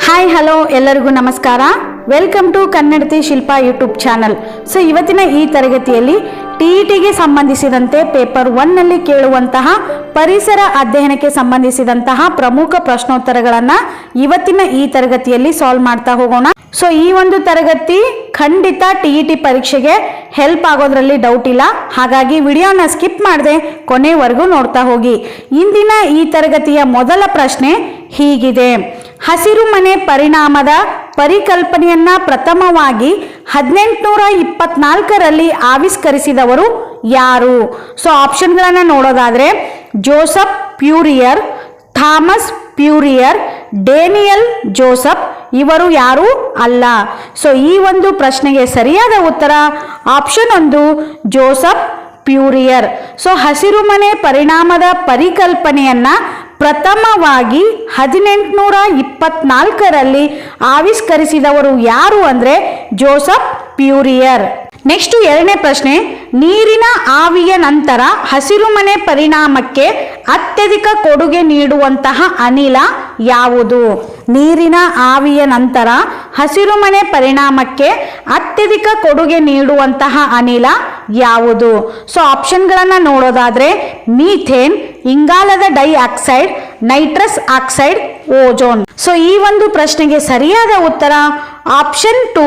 Hi hello ಎಲ್ಲರಿಗೂ ನಮಸ್ಕಾರ. Welcome to Kannadathi Shilpa YouTube channel. So ಇವತ್ತಿನ ಈ ತರಗತಿಯಲ್ಲಿ ಟಿಇಟಿಗೆ ಸಂಬಂಧಿಸಿದಂತೆ ಪೇಪರ್ 1 ನಲ್ಲಿ ಕೇಳುವಂತಹ ಪರಿಸರ ಅಧ್ಯಯನಕ್ಕೆ ಸಂಬಂಧಿಸಿದಂತಹ ಪ್ರಮುಖ ಪ್ರಶ್ನೋತ್ತರಗಳನ್ನು ಇವತ್ತಿನ ಈ ತರಗತಿಯಲ್ಲಿ ಸಾಲ್ವ್ ಮಾಡ್ತಾ ಹೋಗೋಣ. ಸೊ ಈ ಒಂದು ತರಗತಿ ಖಂಡಿತ ಟಿಇಟಿ ಪರೀಕ್ಷೆಗೆ ಹೆಲ್ಪ್ ಆಗೋದ್ರಲ್ಲಿ ಡೌಟ್ ಇಲ್ಲ. ಹಾಗಾಗಿ ವಿಡಿಯೋನ ಸ್ಕಿಪ್ ಮಾಡದೆ ಕೊನೆವರೆಗೂ ನೋಡ್ತಾ ಹೋಗಿ. ಇಂದಿನ ಈ ತರಗತಿಯ ಮೊದಲ ಪ್ರಶ್ನೆ ಹೀಗಿದೆ: ಹಸಿರು ಮನೆ ಪರಿಣಾಮದ ಪರಿಕಲ್ಪನೆಯನ್ನ ಪ್ರಥಮವಾಗಿ 1824ರಲ್ಲಿ ಆವಿಷ್ಕರಿಸಿದವರು ಯಾರು? ಸೊ ಆಪ್ಷನ್ಗಳನ್ನು ನೋಡೋದಾದ್ರೆ ಜೋಸೆಫ್ ಪ್ಯೂರಿಯರ್, ಥಾಮಸ್ ಪ್ಯೂರಿಯರ್, ಡೇನಿಯಲ್ ಜೋಸೆಫ್ ಇವರು ಯಾರು ಅಲ್ಲ. ಸೊ ಈ ಒಂದು ಪ್ರಶ್ನೆಗೆ ಸರಿಯಾದ ಉತ್ತರ ಆಪ್ಷನ್ 1 ಜೋಸೆಫ್ ಪ್ಯೂರಿಯರ್. ಸೊ ಹಸಿರು ಮನೆ ಪರಿಣಾಮದ ಪರಿಕಲ್ಪನೆಯನ್ನ ಪ್ರಥಮವಾಗಿ 1824ರಲ್ಲಿ ಆವಿಷ್ಕರಿಸಿದವರು ಯಾರು ಅಂದ್ರೆ ಜೋಸೆಫ್ ಪ್ಯೂರಿಯರ್. ನೆಕ್ಸ್ಟ್ ಎರಡನೇ ಪ್ರಶ್ನೆ: ನೀರಿನ ಆವಿಯ ನಂತರ ಹಸಿರು ಮನೆ ಪರಿಣಾಮಕ್ಕೆ ಅತ್ಯಧಿಕ ಕೊಡುಗೆ ನೀಡುವಂತಹ ಅನಿಲ ಯಾವುದು? ನೀರಿನ ಆವಿಯ ನಂತರ ಹಸಿರು ಮನೆ ಪರಿಣಾಮಕ್ಕೆ ಅತ್ಯಧಿಕ ಕೊಡುಗೆ ನೀಡುವಂತಹ ಅನಿಲ ಯಾವುದು? ಸೊ ಆಪ್ಷನ್ಗಳನ್ನು ನೋಡೋದಾದ್ರೆ ಮೀಥೇನ್, ಇಂಗಾಲದ dioxide, nitrous oxide, ozone. So ಈ ಒಂದು ಪ್ರಶ್ನೆಗೆ ಸರಿಯಾದ ಉತ್ತರ ಆಪ್ಷನ್ 2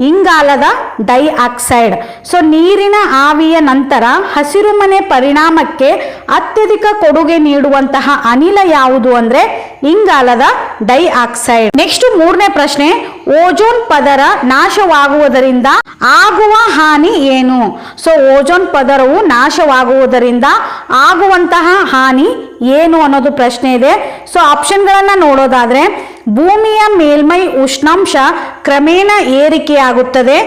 ಇಂಗಾಲದ ಡೈಆಕ್ಸೈಡ್. ಸೊ ನೀರಿನ ಆವಿಯ ನಂತರ ಹಸಿರು ಮನೆ ಪರಿಣಾಮಕ್ಕೆ ಅತ್ಯಧಿಕ ಕೊಡುಗೆ ನೀಡುವಂತಹ ಅನಿಲ ಯಾವುದು ಅಂದ್ರೆ ಇಂಗಾಲದ ಡೈಆಕ್ಸೈಡ್. ನೆಕ್ಸ್ಟ್ ಮೂರನೇ ಪ್ರಶ್ನೆ: ಓಜೋನ್ ಪದರ ನಾಶವಾಗುವುದರಿಂದ ಆಗುವ ಹಾನಿ ಏನು? ಸೊ ಓಜೋನ್ ಪದರವು ನಾಶವಾಗುವುದರಿಂದ ಆಗುವಂತಹ ಹಾನಿ ಏನು ಅನ್ನೋದು ಪ್ರಶ್ನೆ ಇದೆ. ಸೊ ಆಪ್ಷನ್ಗಳನ್ನು ನೋಡೋದಾದ್ರೆ ಭೂಮಿಯ ಮೇಲ್ಮೈ ಉಷ್ಣಾಂಶ ಕ್ರಮೇಣ ಏರಿಕೆಯಾಗುತ್ತದೆ.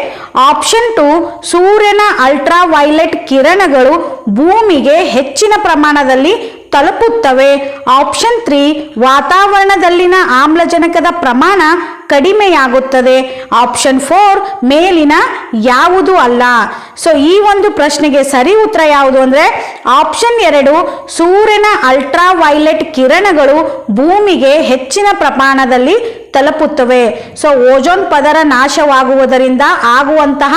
ಆಪ್ಷನ್ 2 ಸೂರ್ಯನ ಅಲ್ಟ್ರಾ ವೈಲೆಟ್ ಕಿರಣಗಳು ಭೂಮಿಗೆ ಹೆಚ್ಚಿನ ಪ್ರಮಾಣದಲ್ಲಿ ತಲುಪುತ್ತವೆ. ಆಪ್ಷನ್ 3 ವಾತಾವರಣದಲ್ಲಿನ ಆಮ್ಲಜನಕದ ಪ್ರಮಾಣ ಕಡಿಮೆಯಾಗುತ್ತದೆ. ಆಪ್ಷನ್ 4 ಮೇಲಿನ ಯಾವುದು ಅಲ್ಲ. ಸೊ ಈ ಒಂದು ಪ್ರಶ್ನೆಗೆ ಸರಿ ಉತ್ತರ ಯಾವುದು ಅಂದ್ರೆ ಆಪ್ಷನ್ 2 ಸೂರ್ಯನ ಅಲ್ಟ್ರಾ ವೈಲೆಟ್ ಕಿರಣಗಳು ಭೂಮಿಗೆ ಹೆಚ್ಚಿನ ಪ್ರಮಾಣದಲ್ಲಿ ತಲುಪುತ್ತವೆ. ಸೊ ಓಜೋನ್ ಪದರ ನಾಶವಾಗುವುದರಿಂದ ಆಗುವಂತಹ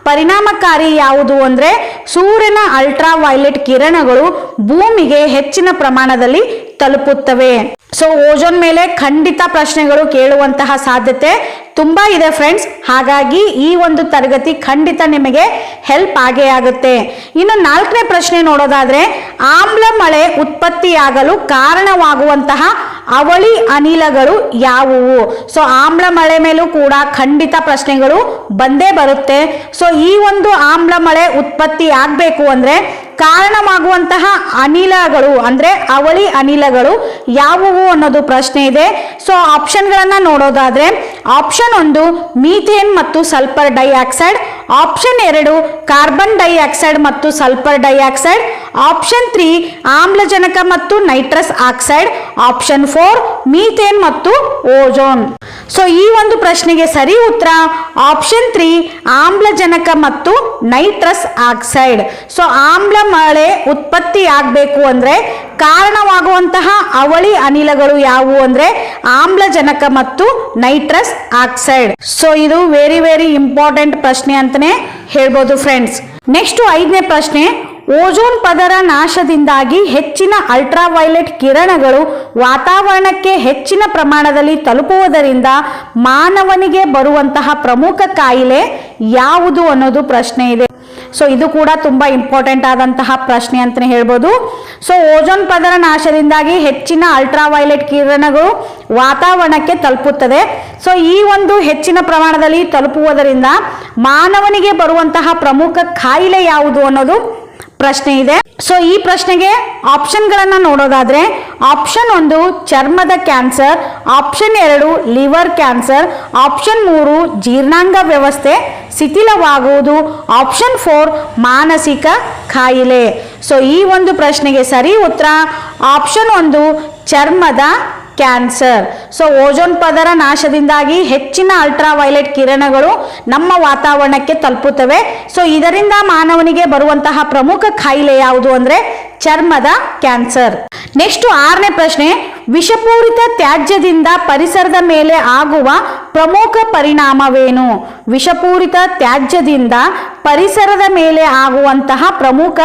ಪರಿಣಾಮಕಾರಿ ಯಾವುದು ಅಂದ್ರೆ ಸೂರ್ಯನ ಅಲ್ಟ್ರಾ ವೈಲೆಟ್ ಕಿರಣಗಳು ಭೂಮಿಗೆ ಹೆಚ್ಚಿನ ಪ್ರಮಾಣದಲ್ಲಿ ತಲುಪುತ್ತವೆ. ಸೊ ಓಜೋನ್ ಮೇಲೆ ಖಂಡಿತ ಪ್ರಶ್ನೆಗಳು ಕೇಳುವಂತಹ ಸಾಧ್ಯತೆ ತುಂಬಾ ಇದೆ ಫ್ರೆಂಡ್ಸ್. ಹಾಗಾಗಿ ಈ ಒಂದು ತರಗತಿ ಖಂಡಿತ ನಿಮಗೆ ಹೆಲ್ಪ್ ಆಗೇ ಆಗುತ್ತೆ. ಇನ್ನು ನಾಲ್ಕನೇ ಪ್ರಶ್ನೆ ನೋಡೋದಾದ್ರೆ ಆಮ್ಲ ಮಳೆ ಉತ್ಪತ್ತಿಯಾಗಲು ಕಾರಣವಾಗುವಂತಹ ಅವಳಿ ಅನಿಲಗಳು ಯಾವುವು? ಸೊ ಆಮ್ಲ ಮಳೆ ಮೇಲೂ ಕೂಡ ಖಂಡಿತ ಪ್ರಶ್ನೆಗಳು ಬಂದೇ ಬರುತ್ತೆ. ಸೊ ಈ ಒಂದು ಆಮ್ಲ ಮಳೆ ಉತ್ಪತ್ತಿ ಆಗಬೇಕು ಅಂದ್ರೆ ಕಾರಣವಾಗುವಂತಹ ಅನಿಲಗಳು ಅಂದ್ರೆ ಅವಳಿ ಅನಿಲಗಳು ಯಾವುವು ಅನ್ನೋದು ಪ್ರಶ್ನೆ ಇದೆ. ಸೊ ಆಪ್ಷನ್ಗಳನ್ನ ನೋಡೋದಾದ್ರೆ ಆಪ್ಷನ್ 1 ಮೀಥೇನ್ ಮತ್ತು sulphur dioxide, option 2 carbon dioxide ಮತ್ತು ಸಲ್ಫರ್ ಡೈಆಕ್ಸೈಡ್, ಆಪ್ಷನ್ 3 ಆಮ್ಲಜನಕ ಮತ್ತು ನೈಟ್ರಸ್ ಆಕ್ಸೈಡ್, ಆಪ್ಷನ್ 4 ಮೀಥೇನ್ ಮತ್ತು ಓಜೋನ್. ಸೊ ಈ ಒಂದು ಪ್ರಶ್ನೆಗೆ ಸರಿ ಉತ್ತರ ಆಪ್ಷನ್ 3 ಆಮ್ಲಜನಕ ಮತ್ತು ನೈಟ್ರಸ್ ಆಕ್ಸೈಡ್. ಸೊ ಆಮ್ಲ ಮಳೆ ಉತ್ಪತ್ತಿ ಆಗಬೇಕು ಅಂದ್ರೆ ಕಾರಣವಾಗುವಂತಹ ಅವಳಿ ಅನಿಲಗಳು ಯಾವುವು ಅಂದ್ರೆ ಆಮ್ಲಜನಕ ಮತ್ತು ನೈಟ್ರಸ್ ಆಕ್ಸೈಡ್. ಸೊ ಇದು ವೆರಿ ಇಂಪಾರ್ಟೆಂಟ್ ಪ್ರಶ್ನೆ ಅಂತಾನೆ ಹೇಳ್ಬೋದು ಫ್ರೆಂಡ್ಸ್. ನೆಕ್ಸ್ಟ್ 5ನೇ ಪ್ರಶ್ನೆ: ಓಜೋನ್ ಪದರ ನಾಶದಿಂದಾಗಿ ಹೆಚ್ಚಿನ ಅಲ್ಟ್ರಾ ವೈಲೆಟ್ ಕಿರಣಗಳು ವಾತಾವರಣಕ್ಕೆ ಹೆಚ್ಚಿನ ಪ್ರಮಾಣದಲ್ಲಿ ತಲುಪುವುದರಿಂದ ಮಾನವನಿಗೆ ಬರುವಂತಹ ಪ್ರಮುಖ ಕಾಯಿಲೆ ಯಾವುದು ಅನ್ನೋದು ಪ್ರಶ್ನೆ ಇದೆ. ಸೊ ಇದು ಕೂಡ ತುಂಬಾ ಇಂಪಾರ್ಟೆಂಟ್ ಆದಂತಹ ಪ್ರಶ್ನೆ ಅಂತಾನೆ ಹೇಳ್ಬೋದು. ಸೊ ಓಜೋನ್ ಪದರ ನಾಶದಿಂದಾಗಿ ಹೆಚ್ಚಿನ ಅಲ್ಟ್ರಾ ವೈಲೆಟ್ ಕಿರಣಗಳು ವಾತಾವರಣಕ್ಕೆ ತಲುಪುತ್ತದೆ. ಸೊ ಈ ಒಂದು ಹೆಚ್ಚಿನ ಪ್ರಮಾಣದಲ್ಲಿ ತಲುಪುವುದರಿಂದ ಮಾನವನಿಗೆ ಬರುವಂತಹ ಪ್ರಮುಖ ಕಾಯಿಲೆ ಯಾವುದು ಅನ್ನೋದು ಪ್ರಶ್ನೆ ಇದೆ. ಸೊ ಈ ಪ್ರಶ್ನೆಗೆ ಆಪ್ಷನ್ಗಳನ್ನ ನೋಡೋದಾದ್ರೆ ಆಪ್ಷನ್ 1 ಚರ್ಮದ cancer, option 2 liver cancer, option 3 ಜೀರ್ಣಾಂಗ ವ್ಯವಸ್ಥೆ ಶಿಥಿಲವಾಗುವುದು, ಆಪ್ಷನ್ 4 ಮಾನಸಿಕ ಕಾಯಿಲೆ. ಸೊ ಈ ಒಂದು ಪ್ರಶ್ನೆಗೆ ಸರಿ ಉತ್ತರ ಆಪ್ಷನ್ 1 ಚರ್ಮದ ಕ್ಯಾನ್ಸರ್. ಸೊ ಓಜೋನ್ ಪದರ ನಾಶದಿಂದಾಗಿ ಹೆಚ್ಚಿನ ಅಲ್ಟ್ರಾ ವೈಲೆಟ್ ಕಿರಣಗಳು ನಮ್ಮ ವಾತಾವರಣಕ್ಕೆ ತಲುಪುತ್ತವೆ. ಸೊ ಇದರಿಂದ ಮಾನವನಿಗೆ ಬರುವಂತಹ ಪ್ರಮುಖ ಕಾಯಿಲೆ ಯಾವುದು ಅಂದ್ರೆ ಚರ್ಮದ ಕ್ಯಾನ್ಸರ್. ನೆಕ್ಸ್ಟ್ 6ನೇ ಪ್ರಶ್ನೆ: ವಿಷಪೂರಿತ ತ್ಯಾಜ್ಯದಿಂದ ಪರಿಸರದ ಮೇಲೆ ಆಗುವ ಪ್ರಮುಖ ಪರಿಣಾಮವೇನು? ವಿಷಪೂರಿತ ತ್ಯಾಜ್ಯದಿಂದ ಪರಿಸರದ ಮೇಲೆ ಆಗುವಂತಹ ಪ್ರಮುಖ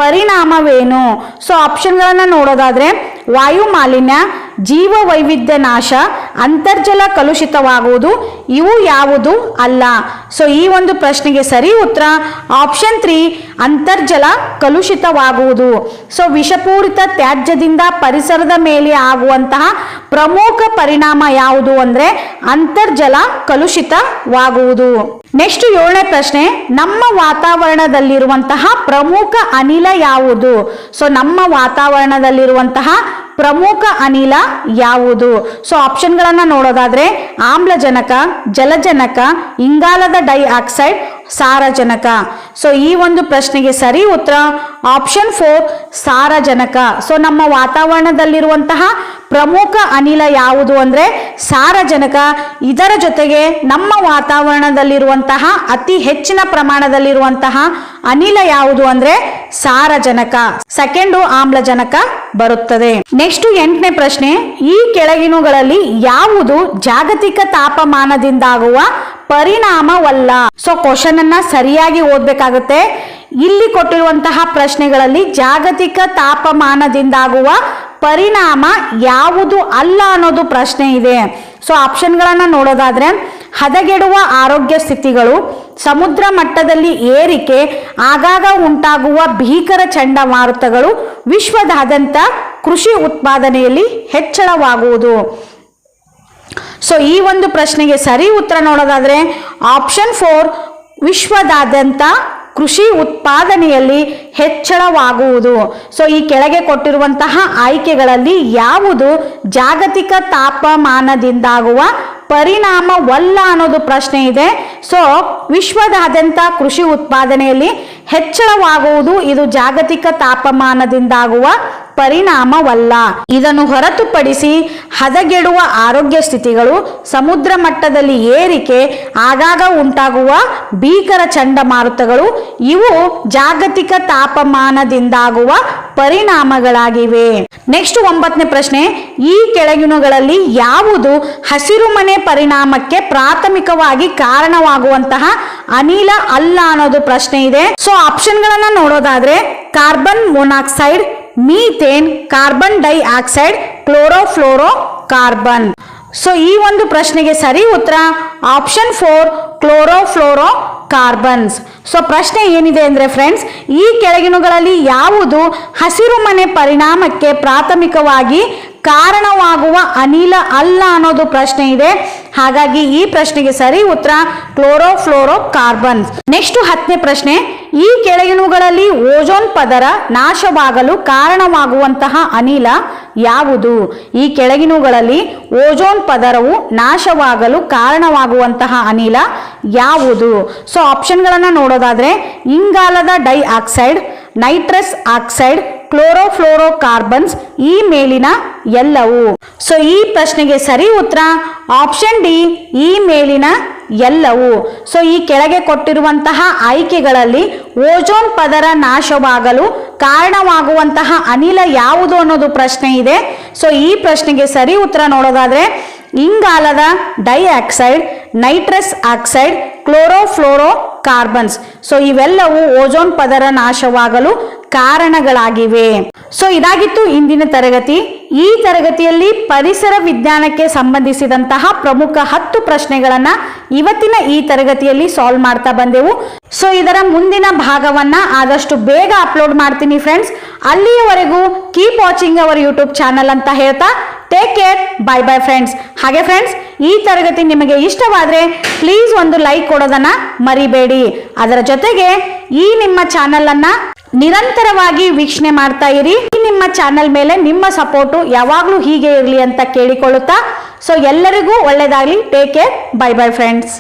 ಪರಿಣಾಮವೇನು? ಸೊ ಆಪ್ಷನ್ಗಳನ್ನು ನೋಡೋದಾದ್ರೆ ವಾಯು ಮಾಲಿನ್ಯ, ಜೀವ ವೈವಿಧ್ಯ ನಾಶ, ಅಂತರ್ಜಲ ಕಲುಷಿತವಾಗುವುದು, ಇವು ಯಾವುದು ಅಲ್ಲ. ಸೊ ಈ ಒಂದು ಪ್ರಶ್ನೆಗೆ ಸರಿ ಉತ್ತರ ಆಪ್ಷನ್ 3 ಅಂತರ್ಜಲ ಕಲುಷಿತವಾಗುವುದು. ಸೊ ವಿಷಪೂರಿತ ತ್ಯಾಜ್ಯದಿಂದ ಪರಿಸರದ ಮೇಲೆ ಆಗುವಂತಹ ಪ್ರಮುಖ ಪರಿಣಾಮ ಯಾವುದು ಅಂದ್ರೆ ಅಂತರ್ಜಲ ಕಲುಷಿತವಾಗುವುದು. ನೆಕ್ಸ್ಟ್ 7ನೇ ಪ್ರಶ್ನೆ, ನಮ್ಮ ವಾತಾವರಣದಲ್ಲಿರುವಂತಹ ಪ್ರಮುಖ ಅನಿಲ ಯಾವುದು? ಸೊ ನಮ್ಮ ವಾತಾವರಣದಲ್ಲಿರುವಂತಹ ಪ್ರಮುಖ ಅನಿಲ ಯಾವುದು? ಸೊ ಆಪ್ಷನ್ಗಳನ್ನು ನೋಡೋದಾದ್ರೆ ಆಮ್ಲಜನಕ, ಜಲಜನಕ, ಇಂಗಾಲದ ಡೈಆಕ್ಸೈಡ್, ಸಾರಜನಕ. ಸೊ ಈ ಒಂದು ಪ್ರಶ್ನೆಗೆ ಸರಿ ಉತ್ತರ ಆಪ್ಷನ್ 4 ಸಾರಜನಕ. ಸೊ ನಮ್ಮ ವಾತಾವರಣದಲ್ಲಿರುವಂತಹ ಪ್ರಮುಖ ಅನಿಲ ಯಾವುದು ಅಂದ್ರೆ ಸಾರಜನಕ. ಇದರ ಜೊತೆಗೆ ನಮ್ಮ ವಾತಾವರಣದಲ್ಲಿರುವಂತಹ ಅತಿ ಹೆಚ್ಚಿನ ಪ್ರಮಾಣದಲ್ಲಿರುವಂತಹ ಅನಿಲ ಯಾವುದು ಅಂದ್ರೆ ಸಾರಜನಕ. ಸೆಕೆಂಡು ಆಮ್ಲಜನಕ ಬರುತ್ತದೆ. ನೆಕ್ಸ್ಟ್ 8ನೇ ಪ್ರಶ್ನೆ, ಈ ಕೆಳಗಿನಗಳಲ್ಲಿ ಯಾವುದು ಜಾಗತಿಕ ತಾಪಮಾನದಿಂದಾಗುವ ಪರಿಣಾಮವಲ್ಲ? ಸೊ ಕ್ವಶನ್ ಅನ್ನ ಸರಿಯಾಗಿ ಓದ್ಬೇಕಾಗುತ್ತೆ. ಇಲ್ಲಿ ಕೊಟ್ಟಿರುವಂತಹ ಪ್ರಶ್ನೆಗಳಲ್ಲಿ ಜಾಗತಿಕ ತಾಪಮಾನದಿಂದಾಗುವ ಪರಿಣಾಮ ಯಾವುದು ಅಲ್ಲ ಅನ್ನೋದು ಪ್ರಶ್ನೆ ಇದೆ. ಸೊ ಆಪ್ಷನ್ಗಳನ್ನು ನೋಡೋದಾದ್ರೆ ಹದಗೆಡುವ ಆರೋಗ್ಯ ಸ್ಥಿತಿಗಳು, ಸಮುದ್ರ ಮಟ್ಟದಲ್ಲಿ ಏರಿಕೆ, ಆಗಾಗ ಉಂಟಾಗುವ ಭೀಕರ ಚಂಡಮಾರುತಗಳು, ವಿಶ್ವದಾದ್ಯಂತ ಕೃಷಿ ಉತ್ಪಾದನೆಯಲ್ಲಿ ಹೆಚ್ಚಳವಾಗುವುದು. ಸೊ ಈ ಒಂದು ಪ್ರಶ್ನೆಗೆ ಸರಿ ಉತ್ತರ ನೋಡೋದಾದ್ರೆ ಆಪ್ಷನ್ 4 ವಿಶ್ವದಾದ್ಯಂತ ಕೃಷಿ ಉತ್ಪಾದನೆಯಲ್ಲಿ ಹೆಚ್ಚಳವಾಗುವುದು. ಸೊ ಈ ಕೆಳಗೆ ಕೊಟ್ಟಿರುವಂತಹ ಆಯ್ಕೆಗಳಲ್ಲಿ ಯಾವುದು ಜಾಗತಿಕ ತಾಪಮಾನದಿಂದಾಗುವ ಪರಿಣಾಮವಲ್ಲ ಅನ್ನೋದು ಪ್ರಶ್ನೆ ಇದೆ. ಸೊ ವಿಶ್ವದಾದ್ಯಂತ ಕೃಷಿ ಉತ್ಪಾದನೆಯಲ್ಲಿ ಹೆಚ್ಚಳವಾಗುವುದು ಇದು ಜಾಗತಿಕ ತಾಪಮಾನದಿಂದಾಗುವ ಪರಿಣಾಮವಲ್ಲ. ಇದನ್ನು ಹೊರತುಪಡಿಸಿ ಹದಗೆಡುವ ಆರೋಗ್ಯ ಸ್ಥಿತಿಗಳು, ಸಮುದ್ರ ಮಟ್ಟದಲ್ಲಿ ಏರಿಕೆ, ಆಗಾಗ ಉಂಟಾಗುವ ಭೀಕರ ಚಂಡಮಾರುತಗಳು ಇವು ಜಾಗತಿಕ ತಾಪಮಾನದಿಂದಾಗುವ ಪರಿಣಾಮಗಳಾಗಿವೆ. ನೆಕ್ಸ್ಟ್ 9ನೇ ಪ್ರಶ್ನೆ, ಈ ಕೆಳಗಿನಗಳಲ್ಲಿ ಯಾವುದು ಹಸಿರುಮನೆ ಪರಿಣಾಮಕ್ಕೆ ಪ್ರಾಥಮಿಕವಾಗಿ ಕಾರಣವಾಗುವಂತಹ ಅನಿಲ ಅಲ್ಲ ಅನ್ನೋದು ಪ್ರಶ್ನೆ ಇದೆ. ಸೊ ಆಪ್ಷನ್ಗಳನ್ನ ನೋಡೋದಾದ್ರೆ carbon monoxide, methane, carbon dioxide, chlorofluoro carbon. So ಈ ಒಂದು ಪ್ರಶ್ನೆಗೆ ಸರಿ ಉತ್ತರ ಆಪ್ಷನ್ 4 ಕ್ಲೋರೋಫ್ಲೋರೋ ಕಾರ್ಬನ್ಸ್. ಸೊ ಪ್ರಶ್ನೆ ಏನಿದೆ ಅಂದ್ರೆ ಫ್ರೆಂಡ್ಸ್, ಈ ಕೆಳಗಿನಗಳಲ್ಲಿ ಯಾವುದು ಹಸಿರುಮನೆ ಪರಿಣಾಮಕ್ಕೆ ಪ್ರಾಥಮಿಕವಾಗಿ ಕಾರಣವಾಗುವ ಅನಿಲ ಅಲ್ಲ ಅನ್ನೋದು ಪ್ರಶ್ನೆ ಇದೆ. ಹಾಗಾಗಿ ಈ ಪ್ರಶ್ನೆಗೆ ಸರಿ ಉತ್ತರ ಕ್ಲೋರೋಫ್ಲೋರೋ ಕಾರ್ಬನ್. ನೆಕ್ಸ್ಟ್ 10ನೇ ಪ್ರಶ್ನೆ, ಈ ಕೆಳಗಿನವುಗಳಲ್ಲಿ ಓಜೋನ್ ಪದರ ನಾಶವಾಗಲು ಕಾರಣವಾಗುವಂತಹ ಅನಿಲ ಯಾವುದು? ಈ ಕೆಳಗಿನವುಗಳಲ್ಲಿ ಓಜೋನ್ ಪದರವು ನಾಶವಾಗಲು ಕಾರಣವಾಗುವಂತಹ ಅನಿಲ ಯಾವುದು? ಸೊ ಆಪ್ಷನ್ಗಳನ್ನು ನೋಡೋದಾದ್ರೆ ಇಂಗಾಲದ dioxide, nitrous oxide, chlorofluoro carbons, ಈ ಮೇಲಿನ ಎಲ್ಲವೂ. ಸೊ ಈ ಪ್ರಶ್ನೆಗೆ ಸರಿ ಉತ್ತರ ಆಪ್ಷನ್ ಡಿ ಈ ಮೇಲಿನ ಎಲ್ಲವೂ. ಸೊ ಈ ಕೆಳಗೆ ಕೊಟ್ಟಿರುವಂತಹ ಆಯ್ಕೆಗಳಲ್ಲಿ ಓಜೋನ್ ಪದರ ನಾಶವಾಗಲು ಕಾರಣವಾಗುವಂತಹ ಅನಿಲ ಯಾವುದು ಅನ್ನೋದು ಪ್ರಶ್ನೆ ಇದೆ. ಸೊ ಈ ಪ್ರಶ್ನೆಗೆ ಸರಿ ಉತ್ತರ ನೋಡೋದಾದ್ರೆ ಇಂಗಾಲದ dioxide, nitrous oxide, chlorofluoro carbons. So ಇವೆಲ್ಲವೂ ಓಜೋನ್ ಪದರ ನಾಶವಾಗಲು ಕಾರಣಗಳಾಗಿವೆ. ಸೊ ಇದಾಗಿತ್ತು ಇಂದಿನ ತರಗತಿ. ಈ ತರಗತಿಯಲ್ಲಿ ಪರಿಸರ ವಿಜ್ಞಾನಕ್ಕೆ ಸಂಬಂಧಿಸಿದಂತಹ ಪ್ರಮುಖ 10 ಪ್ರಶ್ನೆಗಳನ್ನ ಇವತ್ತಿನ ಈ ತರಗತಿಯಲ್ಲಿ ಸಾಲ್ವ್ ಮಾಡ್ತಾ ಬಂದೆವು. ಸೊ ಇದರ ಮುಂದಿನ ಭಾಗವನ್ನ ಆದಷ್ಟು ಬೇಗ ಅಪ್ಲೋಡ್ ಮಾಡ್ತೀನಿ ಫ್ರೆಂಡ್ಸ್. ಅಲ್ಲಿಯವರೆಗೂ keep watching our YouTube channel ಅಂತ ಹೇಳ್ತಾ take care, bye bye friends. ಹಾಗೆ ಫ್ರೆಂಡ್ಸ್, ಈ ತರಗತಿ ನಿಮಗೆ ಇಷ್ಟವಾದರೆ ಪ್ಲೀಸ್ ಒಂದು ಲೈಕ್ ಕೊಡೋದನ್ನ ಮರಿಬೇಡಿ. ಅದರ ಜೊತೆಗೆ ಈ ನಿಮ್ಮ ಚಾನಲ್ ಅನ್ನ ನಿರಂತರವಾಗಿ ವೀಕ್ಷಣೆ ಮಾಡ್ತಾ ಇರಿ. ನಿಮ್ಮ ಚಾನಲ್ ಮೇಲೆ ನಿಮ್ಮ ಸಪೋರ್ಟು ಯಾವಾಗಲೂ ಹೀಗೆ ಇರಲಿ ಅಂತ ಕೇಳಿಕೊಳ್ಳುತ್ತಾ, ಸೊ ಎಲ್ಲರಿಗೂ ಒಳ್ಳೆಯದಾಗಲಿ. Take care, bye bye friends.